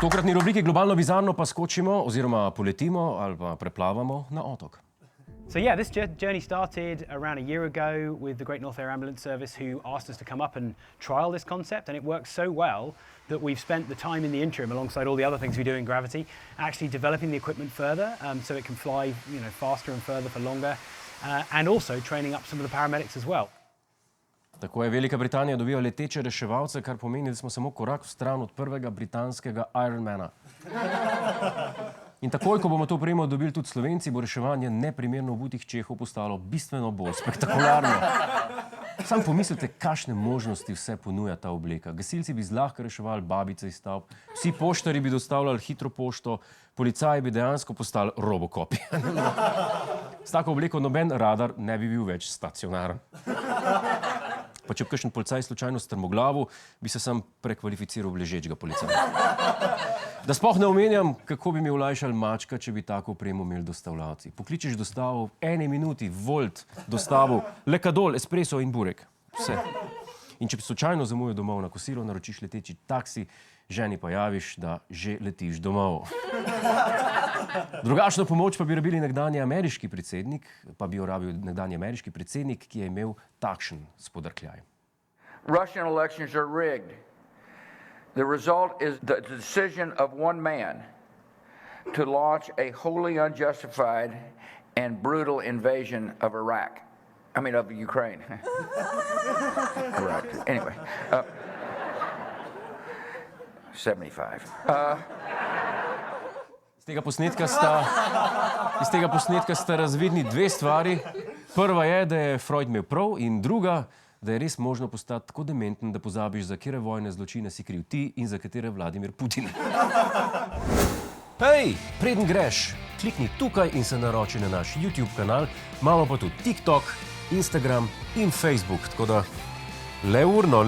tokratni rubriki Globalno bizarno pa skočimo oziroma poletimo ali pa preplavamo na otok. So yeah, this journey started around a year ago with the Great North Air Ambulance Service, who asked us to come up and trial this concept, and it works so well that we've spent the time in the interim, alongside all the other things we do in Gravity, actually developing the equipment further, so it can fly, faster and further for longer, and also training up some of the paramedics as well. Tako je Velika Britanija dobila leteče reševalce, kar pomeni, da smo samo korak v stran od prvega britanskega Ironmana. In takoj, ko bomo to opremo dobili tudi Slovenci, bo reševanje neprimerno obutih Čehov postalo bistveno bolj spektakularno. Sam pomislite, kakšne možnosti vse ponuja ta obleka. Gasilci bi zlahka reševali babice iz stavb, vsi poštarji bi dostavljali hitro pošto, policaji bi dejansko postali robokopi. S tako obleko noben radar ne bi bil več stacionaren. Pa če bi kakšen policaj slučajno strmoglavil, bi se sam prekvalificiral v ležečega policaja. Da sploh ne omenjam, kako bi mi olajšali mačka, če bi tako opremo imeli dostavljavci. Pokličeš dostavo v 1 minuti, Volt dostavo, lekadol, espresso in burek. Vse. In če bi slučajno zamujal domov na kosilo, naročiš leteči taksi, ženi pa javiš, da že letiš domov. Drugačno pomoč pa bi rabili nekdanji ameriški predsednik, ki je imel takšen spodrkljaj. Russian elections are rigged. The result is the decision of one man to launch a wholly unjustified and brutal invasion of Iraq. I mean, of Ukraine. Iraq. Anyway. 75. Iz tega posnetka sta razvidni dve stvari. Prva je, da je Freud imel prav, in druga, da je res možno postati tako dementen, da pozabiš, za katere vojne zločine si kriv ti in za katere Vladimir Putin. Hej, preden greš, klikni tukaj in se naroči na naš YouTube kanal, imamo pa tudi TikTok, Instagram in Facebook, tako da le urno.